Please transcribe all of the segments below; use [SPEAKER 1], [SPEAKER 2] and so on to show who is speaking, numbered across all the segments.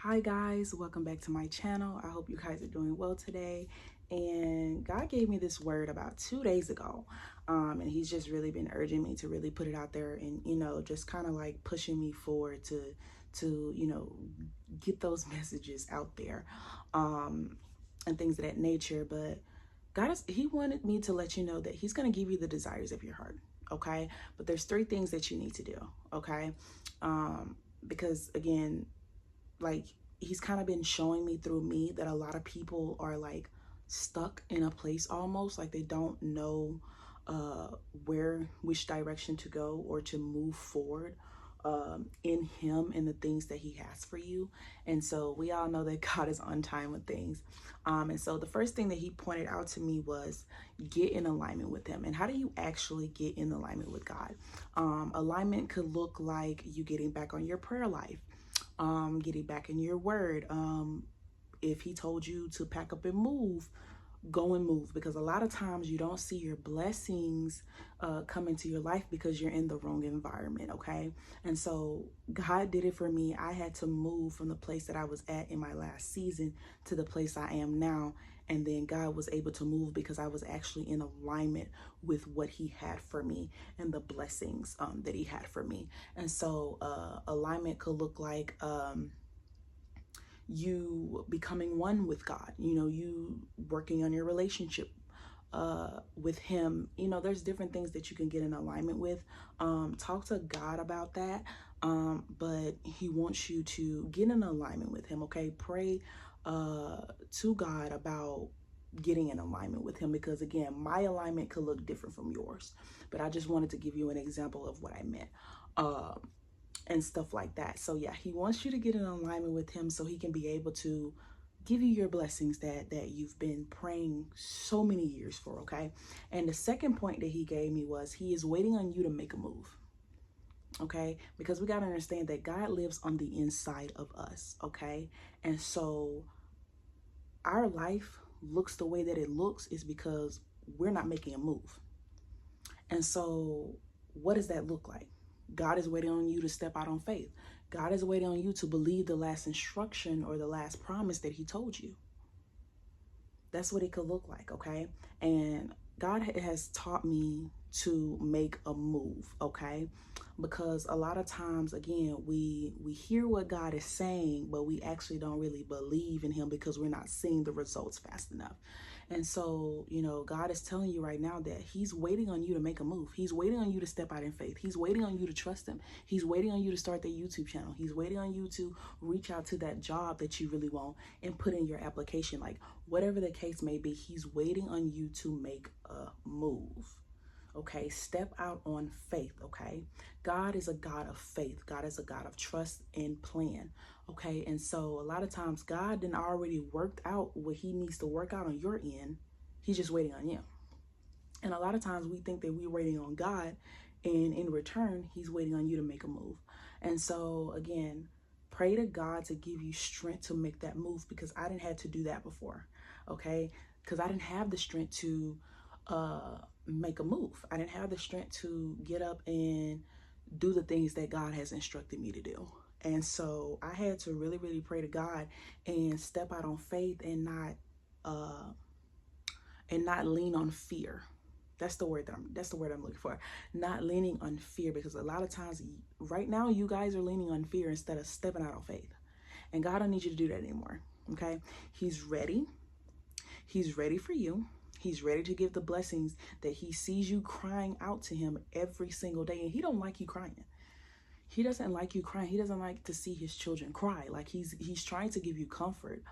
[SPEAKER 1] Hi guys, welcome back to my channel. I hope you guys are doing well today. And God gave me this word about 2 days ago. And he's just really been urging me to really put it out there and, just kind of like pushing me forward to get those messages out there, and things of that nature. But he wanted me to let you know that he's going to give you the desires of your heart. Okay. But there's 3 things that you need to do. Okay. Because again, like, he's kind of been showing me through me that a lot of people are like stuck in a place, almost like they don't know which direction to go or to move forward in him and the things that he has for you. And so we all know that God is on time with things. And so the first thing that he pointed out to me was get in alignment with him. And how do you actually get in alignment with God? Alignment could look like you getting back on your prayer life, getting back in your word. If he told you to pack up and move, go and move, because a lot of times you don't see your blessings come into your life because you're in the wrong environment. Okay. And so God did it for me. I had to move from the place that I was at in my last season to the place I am now. And then God was able to move because I was actually in alignment with what he had for me and the blessings that he had for me. And so alignment could look like you becoming one with God, you working on your relationship with him. There's different things that you can get in alignment with. Talk to God about that. But he wants you to get in alignment with him. Okay. Pray to God about getting in alignment with him, because again, my alignment could look different from yours, but I just wanted to give you an example of what I meant. And stuff like that. So yeah, he wants you to get in alignment with him so he can be able to give you your blessings that you've been praying so many years for. Okay. And the second point that he gave me was he is waiting on you to make a move. Okay. Because we got to understand that God lives on the inside of us. Okay. And so our life looks the way that it looks is because we're not making a move. And so what does that look like? God is waiting on you to step out on faith. God is waiting on you to believe the last instruction or the last promise that he told you. That's what it could look like. Okay. And God has taught me to make a move. Okay. Because a lot of times, again, we hear what God is saying, but we actually don't really believe in him because we're not seeing the results fast enough. And so, God is telling you right now that he's waiting on you to make a move. He's waiting on you to step out in faith. He's waiting on you to trust him. He's waiting on you to start the YouTube channel. He's waiting on you to reach out to that job that you really want and put in your application. Like, whatever the case may be, he's waiting on you to make a move. Okay, step out on faith. Okay, God is a God of faith. God is a God of trust and plan. Okay, and so a lot of times God didn't already worked out what he needs to work out on your end. He's just waiting on you. And a lot of times we think that we're waiting on God, and in return, he's waiting on you to make a move. And so again, pray to God to give you strength to make that move, because I didn't have to do that before. Okay, because I didn't have the strength to make a move. I didn't have the strength to get up and do the things that God has instructed me to do. And so I had to really, really pray to God and step out on faith and not lean on fear. That's the word I'm looking for. Not leaning on fear, because a lot of times right now you guys are leaning on fear instead of stepping out on faith. And God don't need you to do that anymore. Okay? He's ready. He's ready for you. He's ready to give the blessings that he sees you crying out to him every single day. And he don't like you crying. He doesn't like you crying. He doesn't like to see his children cry. Like he's trying to give you comfort,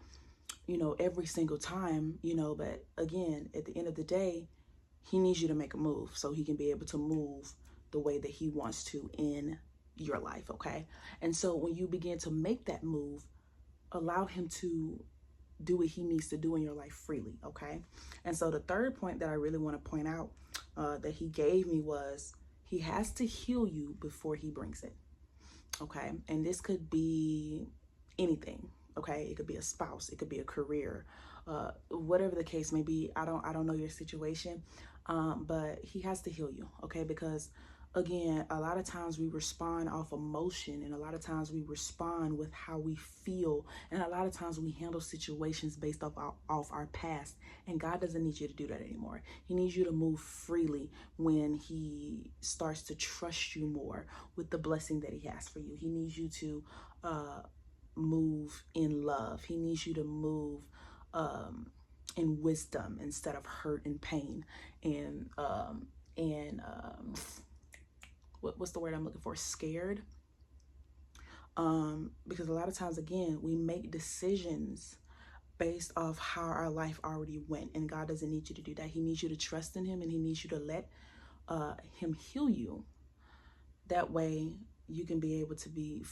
[SPEAKER 1] every single time, but again, at the end of the day, he needs you to make a move so he can be able to move the way that he wants to in your life. Okay. And so when you begin to make that move, allow him to do what he needs to do in your life freely. Okay. And so the third point that I really want to point out that he gave me was he has to heal you before he brings it. Okay. And this could be anything. Okay. It could be a spouse. It could be a career, whatever the case may be. I don't know your situation, but he has to heal you. Okay. Because again, a lot of times we respond off emotion, and a lot of times we respond with how we feel, and a lot of times we handle situations based off our past. And God doesn't need you to do that anymore. He needs you to move freely when he starts to trust you more with the blessing that he has for you. He needs you to move in love. He needs you to move in wisdom instead of hurt and pain, and what's the word I'm looking for? Scared. Because a lot of times, again, we make decisions based off how our life already went, and God doesn't need you to do that. He needs you to trust in him, and he needs you to let him heal you. That way you can be able to be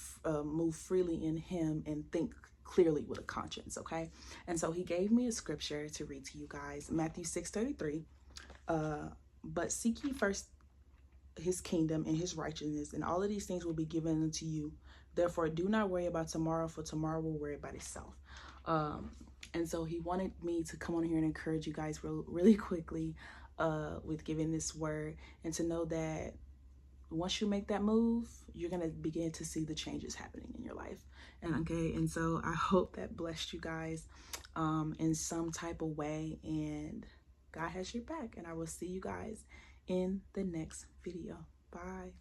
[SPEAKER 1] move freely in him and think clearly with a conscience. Okay. And so he gave me a scripture to read to you guys, Matthew 6:33. But seek ye first his kingdom and his righteousness, and all of these things will be given unto you. Therefore do not worry about tomorrow, for tomorrow will worry about itself. And so he wanted me to come on here and encourage you guys really quickly with giving this word, and to know that once you make that move, you're going to begin to see the changes happening in your life. And okay, and so I hope that blessed you guys in some type of way, and God has your back, and I will see you guys in the next video. Bye.